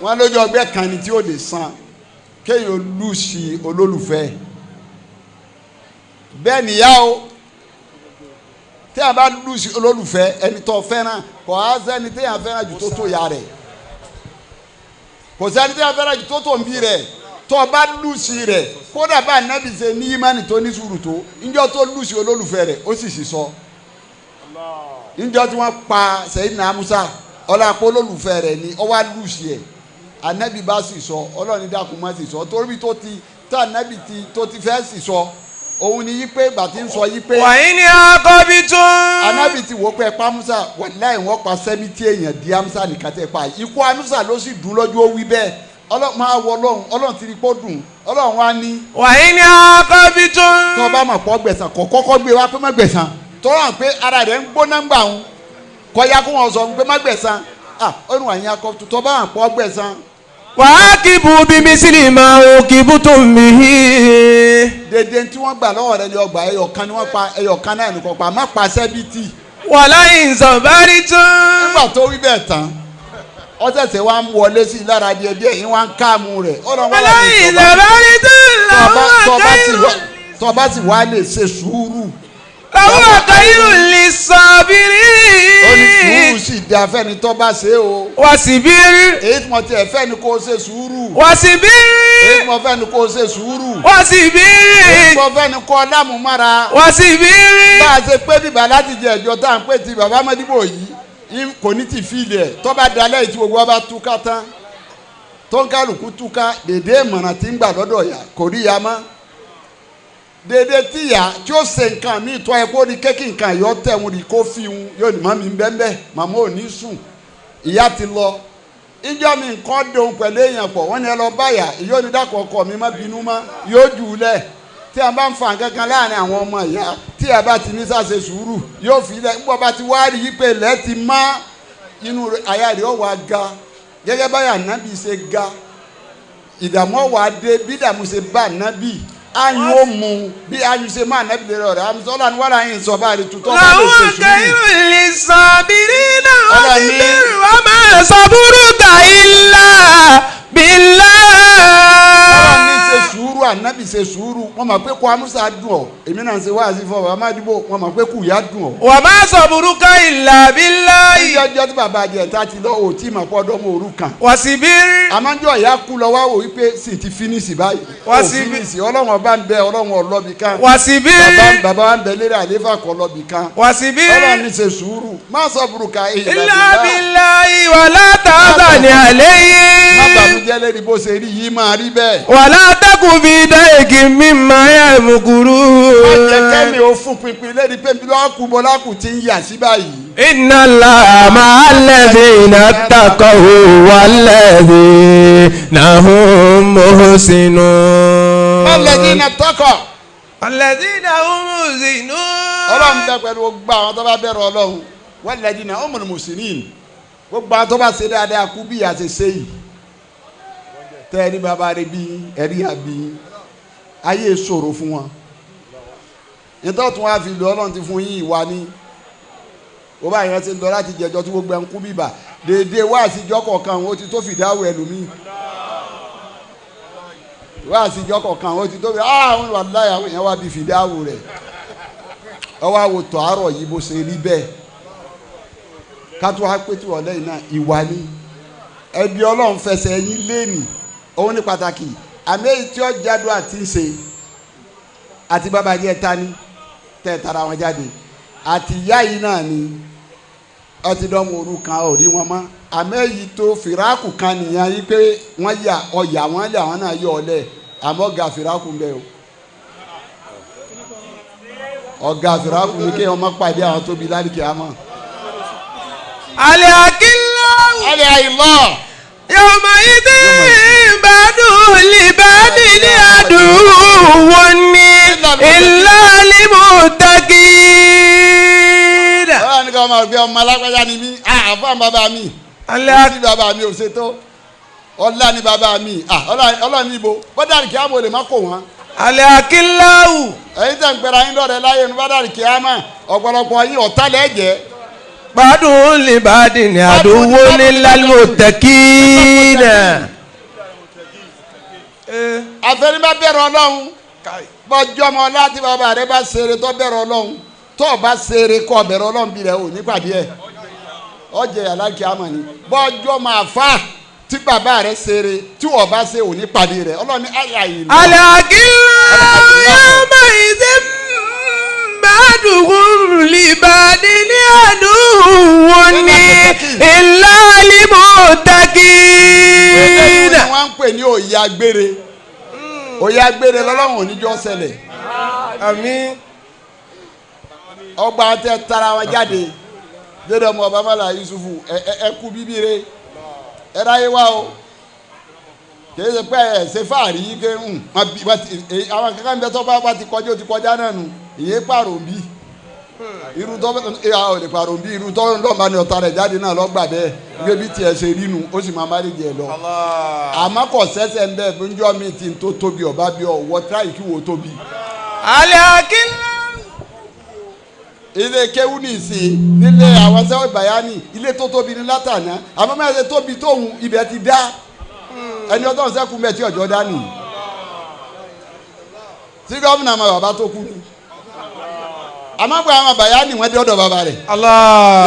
wọ́n lójú ọgbẹ́ kan ni tí ó lè san kéèyàn lùsì olólùfẹ́ bẹ́ẹ̀ nìyá o tí a bá lùsì olólùfẹ́ ẹni tó fẹ́ràn kò á sẹ́ni tí a fẹ́ràn jù tó tó ya rẹ̀ kò sẹ́ni tí a fẹ́ràn jù tó tó ń bí rẹ̀ tó bá lùsì rẹ̀ kódà bá nábì ṣe ní ìmánì tó ní sùúrù tó níjọ́ tó lùsì olólùfẹ́ rẹ̀ ó sì sì sọ níjọ́ tí wọ́n pa Sayyidina Musa ọlọ́pàá olólùfẹ́ rẹ̀ ni ó wá lùsì ẹ̀ anabi bá sì sọ ọlọ́run dákun má sì sọ torí bí tó ti tá anabi tó ti fẹ́ sì sọ òun ni yí pé ìgbà tí ń sọ yí pé. wàyí ni akọbi tún. anabi ti wò pé pa Musa wàláì wọ́n pa 70 èèyàn di Musa nìkan tẹ́ pa ikú Musa ló sì dùn lọ́jọ́ ó wí bẹ́ẹ̀ ọlọ́run máa wọ ọlọ́run ti rí kó dùn ọlọ́run wá ní. wàyí ni akọbi tún. tó bá mọ̀ pọ́ gbẹ̀sán kọ́kọ́ gbé wá pé má gbẹ̀sán tó rà pé ara rẹ̀ ń gbóná ń gbà ń kọ́ya kó wọn sọ pé má gbẹ̀sán ó ní wàyí akọ tó bá mọ̀ pọ́ gbẹ̀sán. wàá kíbu bí mísírì máa ò kíbu tó mi hí. dèdè tí wọ́n gbà lọ́wọ́ rẹ ni ọgbà ẹyọkan ni wọ́n pa ẹyọkan náà nìkan pa má pa sẹ́bìtì. wàlá ìsọ̀bárí tún. nígbà tó wí bẹ́ẹ̀ tán ó tẹ̀sẹ̀ wá ń wọlé sí i lára díẹ̀ díẹ̀ yín wá ń káàmù rẹ̀. wàlá ìsọ̀bárí tún làwọn àkàyè. tó bá sì wá lè ṣe sùúrù. làwọn àkàyè lè sọ̀bìrì. ó ní sùúrù sì da fẹ́ni tó bá ṣe o. wà sí bírí. èyí tí mo tiẹ̀ fẹ́ ni kó ṣe sùúrù. wà sí bírí. èyí tí mo fẹ́ ni kó ṣe sùúrù. wà sí bírí. èyí tí mo fẹ́ ni kó lámùmára. wà sí bírí. bá a ṣe pé bíbá láti jẹ ẹjọ́ tá à ń pè ti bàbá Mọ́díbò yìí kò ní ti fi ilẹ̀ tó bá dalẹ̀ yìí tí gbogbo wa bá túká tán tó ń kálukú túká dèdè ìmọ̀ràn tí ń gbà lọ́dọ̀ yà kò rí ya mọ́ dèdè tíyà tí ó ṣe nǹkan mi tọ́ ẹ kó ní kékin nǹkan yọ tẹ̀wọ̀n rí kó fi hun yóò ní mọ́mí bẹ́ẹ̀ màmá ò ní sùn ìyá ti lọ ìjọ mi nǹkan dòun pẹ̀lú èèyàn pọ̀ wọ́n ní ẹ lọ báyà ìyóò ní dákọ̀ ọkọ mi má bínú mọ́ yóò jù ú lẹ̀ tí a bá ń fa nǹkan kan láàrin àwọn ọmọ ìyá tí a bá ti ní sáṣe sùúrù yóò fi lẹ̀ nígbà bá ti wá rí i pé ilẹ̀ ti má inú àyà rẹ̀ ó wá ga gẹ́gẹ́ báyà nábì ṣe ga ìdààmú ọ̀wà dé bí ìdààmú ṣe bá nábì ayún ó mu bí ayún ṣe máa nábì lè rọrẹ àmì sọlá ni wàrà yín sọ báyìí tuntun ọba lè ṣe sùúrù. làwọn kẹyìn lè sọ bírí náà wọ́n ti bẹ̀rù wọ́n máa sọ burúkú ilá bílá. ọlọ́run ní ṣe sùúrù ànábì ṣe sùúrù wọ́n mọ̀ pé kó amúsà dùn ọ́ èmi náà ṣe wáàsí fún bàbá Mádìbò wọ́n mọ̀ pé kù yá dùn ọ́. wọ́n máa sọ burúkú ilá bílá. ní ọjọ́ tí bàbá àjẹta ti lọ òtí mọ̀ pọ́ ọdọ́ mọ̀ òrukàn. wọ́n sì bírí. àmọ́jọ́ ìyá kú lọ wá wò wípé sì ti fínísì báyìí. wọ́n sì bí fínísì ọlọ́run ọba ń bẹ ọlọ́run ọlọ́bì kan. wọ́n sì bírí. bàbá wa ń bẹ lérí àléfà kọ́ ọlọ́bì kan. wọ́n sì bírí. ọlọ́run ní ṣe sùúrù má sọ burúkú ilá bílá ìwà látàbà ní àlẹ́ yìí. má bàmújẹ́ lérí bó ṣe rí yìí máa rí bẹ́ẹ̀. wàlá tẹ́kùn fi dá èkì mímọ́ ẹ̀ mú kúrú. má jẹ́ kẹ́mi ò fún pinpin lérí pé bí lọ́kù bọ́lákù ti ń yà sí báyìí. inna Allaha ma'alladhina ttaqaw walladhina hum muhsinun. walladhina ttaqaw. walladhina hum muhsinun. ọlọ́run bẹ pẹ̀lú gbogbo àwọn tó bá bẹ̀rù ọlọ́run walladhina humul muhsinin gbogbo àwọn tó bá ṣe dáadáa kú bí àṣẹ ṣe yìí tẹ́ ẹni bàbá rẹ bí ẹ̀rí àbí ayé ṣòro fún wọn nítorí tí wọ́n á fi lọ ọlọ́run ti fún yín ìwà ní ó bá yẹn ti lọ láti jẹjọ tí gbogbo ẹ̀ ń kú bíbà déédéé wá àtijọ́ kọ̀ọ̀kan ó ti tó fìdáwò ẹlòmíì wá àtijọ́ kọ̀ọ̀kan ó ti tó fi àwọn wà láyà àwọn èèyàn wá bí fìdáwò rẹ̀ ọwọ́ àwò tọ̀ àárọ̀ yìí bó ṣe rí bẹ́ẹ̀ kátó wá pé tí wọ́n lẹ́yìn náà ìwà ni ẹbí ọlọ́run fẹsẹ̀ yín léènì òun ní pàtàkì àmì èyí tí ó jádùn àti ń ṣe àti bàbá jẹ́ tani tẹ̀ tara wọn jáde àti ìyá yìí náà ni ọtí dọ́mọ òrukàn ò rí wọn mọ́ àmì èyí tó fìràkù kan nìyẹn yí pé wọ́n yà ọ̀yà wọn lé àwọn náà yọ ọ̀lẹ́ àmọ́ ọ̀gá fìràkù ń bẹ o ọ̀gá fìràkù ni kéèyàn má pàdé àwọn tóbi lálùkì àmọ́. alẹ́ àkínlá. alẹ́ àyìnlọ́. yọmọ ìdí ìbádùn libadi ní àdúgbò ní ìlàlímùtàkìdà. ọlọ́run ní ká ọmọ ọ̀gbẹ́ ọmọ alágbájá ni mí àfọ̀n bàbá mi ní bàbá mi ò ṣètò ọlá ní bàbá mi ọlọ́run níbo bọ́dà kí á mọ̀ lè má kó wọn Al-Akilau. ẹ̀yin tẹ̀ ń gbéra yín lọ́rẹ̀ láyé ní bádàrí kíámà ọ̀pọ̀lọpọ̀ yín ọ̀tá lẹ́jẹ̀. Ba'dun li ba'din aduwwun lil muttaqin. àfẹnibà bẹ̀rù Ọlọ́run bọ́jọ́ ọmọ láti bàbá rẹ bá ṣeré tó bẹ̀rù Ọlọ́run tó o bá ṣeré kọ́ bẹ̀rù Ọlọ́run bí rẹ ò nípàdé ẹ̀ ọjẹ́ aláàkí àmọ́ ni bọ́jọ́ máa fà tí bàbá rẹ ṣeré tí wọ́n bá ṣe ò nípàdé rẹ Ọlọ́run ní àyà yìí. Al-Akilau yawma idhin ba'duhum li ba'din aduwwun illa lil muttaqin. wọ́n ń pè ní òye agbére òye agbére lọ́lọ́run oníjọ́ ṣẹlẹ̀. Àmín. ọgbà tẹ tara wọn jáde dédé ọmọ ọba mọ́lá Yusufu ẹ kú bíbí re ẹ ráyé wá o kìí ṣe pé ẹ ṣe fàárí ké àwọn kankan bẹ tó bá ti kọjá ó ti kọjá náà nù ìyẹn pààrọ̀ bí irun tó ò lè pààrọ̀ bí irun tó lọ́ọ̀bá ni ọ̀tá rẹ̀ jáde náà lọ́gbà bẹ́ẹ̀ gbé bí tiẹ̀ ṣe rí nu ó sì máa má lè jẹ lọ àmọ́ kò sẹ́sẹ̀ ń bẹ́ẹ̀ fún jọ́ mi ti tó tóbi ọba bí ọ̀wọ́ tíráì kí wò tóbi. Al-Akilau. ilé kéwú ní ìsìn nílé àwọn sẹ́wọ̀n ìbàyánì ilé tó tóbi ní látàná àmọ́ mẹ́rin ṣe tóbi tóun ibẹ̀ ti dá ẹni ọdún sẹ́kù mẹ́tí ọjọ́ dání tí gómìnà àmọ́ bàbá tó kú ni àmọ́ pé àwọn ìbàyánì wọ́n dé ọ̀dọ̀ bàbá rẹ̀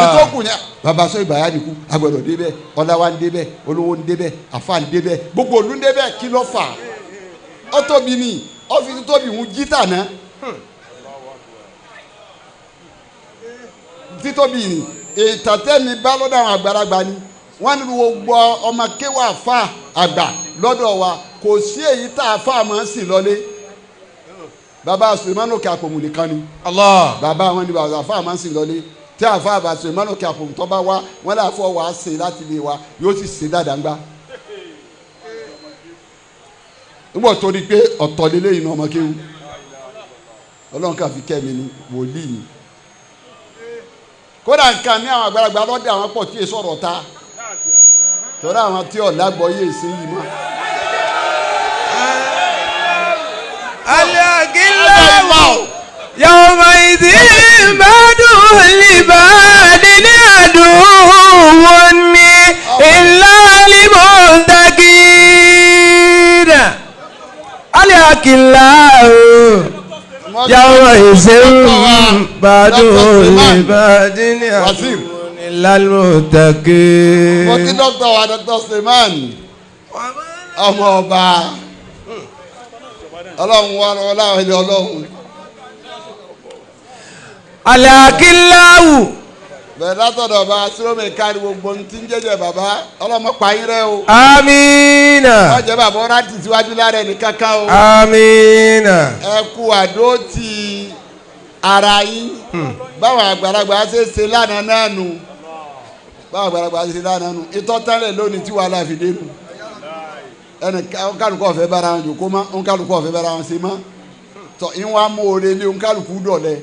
ìtókù ni bàbá sọ ìbàyánì kú agbọ̀dọ̀ débẹ̀ ọ̀làwà ń débẹ̀ olówó ń débẹ̀ àfa ń débẹ̀ gbogbo òlu ń débẹ̀ kí ló fà ó tóbi ni ọ́fíìsì tóbi ń jí tàná. títóbi ni ìtàtẹ́mi bá lọ́dọ̀ àwọn àgbàlagbà ni wọ́n ní gbogbo ọmọ kéwà fà àgbà lọ́dọ̀ wa kò sí èyí tá a fà máa ń sìn lọ́lé bàbá Sulemanu kí àpòmù nìkan ni bàbá wọn ni bàbá fà máa ń sìn lọ́lé tí a fà bàbá Sulemanu kí àpòmù tó bá wá wọn là fọ wàá sè láti lè wa yóò sì sè dáadáa nígbà tó di pé ọ̀tọ̀ lélẹ́yìn ní ọmọ kéwù Ọlọ́run kà fi kẹ́ mi ni wòlíì ni kódà nǹkan ní àwọn àgbàlagbà lọ́dẹ àwọn pọ̀ tí èso ọ̀rọ̀ ta tọ́lá àwọn tí ọ̀la gbọ́ yé èsì yìí mọ́. Al-Akilau yawma idhin ba'duhum li ba'din aduwwun illa lil muttaqin. Al-Akilau yàwó ìṣẹ́yìn ba'duhum li ba'din aduwwun illa lil muttaqin. mo kí dókítà wa Dr. Suleiman ọmọ ọba Ọlọ́run wa ọlọ́run ilé Ọlọ́run. Al-Akilau. bẹ́ẹ̀ látọ̀dọ̀ ọba sírómì kárí gbogbo ní tí ń jẹ́jẹ́ bàbá ọlọ́mọ pààyàn rẹ o. Amina. wọ́n jẹ́ bàbá ọ̀rá ti síwájú lára ẹni kankan o. Amina. ẹ kú àdó ti ara yín báwọn àgbàlagbà ṣe ṣe lánàá náà nù báwọn àgbàlagbà ṣe ṣe lánàá nù ìtọ́tẹ́lẹ̀ lónìí tí wàhálà fi dé nù ẹnì kálukú ọ̀fẹ́ bára wọn jòkó mọ́ nkálukú ọ̀fẹ́ bára wọn ṣe mọ́ tọ́ ìwọ̀n amóore ní nkálukú dọ̀lẹ́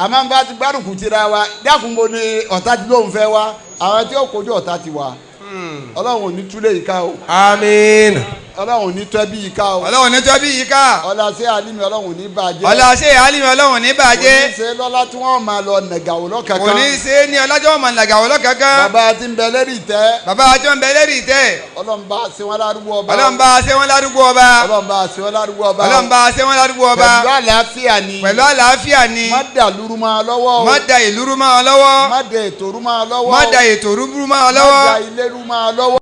àmọ́ bá ti gbárùkù tira wa dákúnbo ni ọ̀tá ti lóun fẹ́ wa àwọn tí ó kojú ọ̀tá ti wà Ọlọ́run ò ní túlẹ̀ yìí ká o. Àmín. Ọlọ́run ò ní tẹ́ bí yìí ká o. Ọlọ́run ò ní tẹ́ bí yìí ká. ọlọ́sẹ̀ alimi Ọlọ́run ò ní bàjẹ́. ọlọ́sẹ̀ alimi Ọlọ́run ò ní bàjẹ́. kò ní ṣe lọ́lá tí wọ́n máa lọ nàgàwó lọ́kàkán. kò ní ṣe ní ọlọ́jọ́ máa nàgàwó lọ́kàkán. bàbá ti ń bẹ lérí ìtẹ́. bàbá tí ń bẹ lérí ìtẹ́. Ọlọ́run bá ṣe wọ́n lárúgbó ọba. Ọlọ́run bá ṣe wọ́n lárúgbó ọba. Ọlọ́run bá ṣe wọ́n lárúgbó ọba. Ọlọ́run bá ṣe wọ́n lárúgbó ọba. pẹ̀lú àlàáfíà ni. pẹ̀lú àlàáfíà ni. má dà lúrú máa lọ́wọ́ o. má da ìlú rú máa lọ́wọ́. má dà ètò rú máa lọ́wọ́ o. má da ètò rú máa lọ́wọ́. má dà ilé rú máa lọ́wọ́.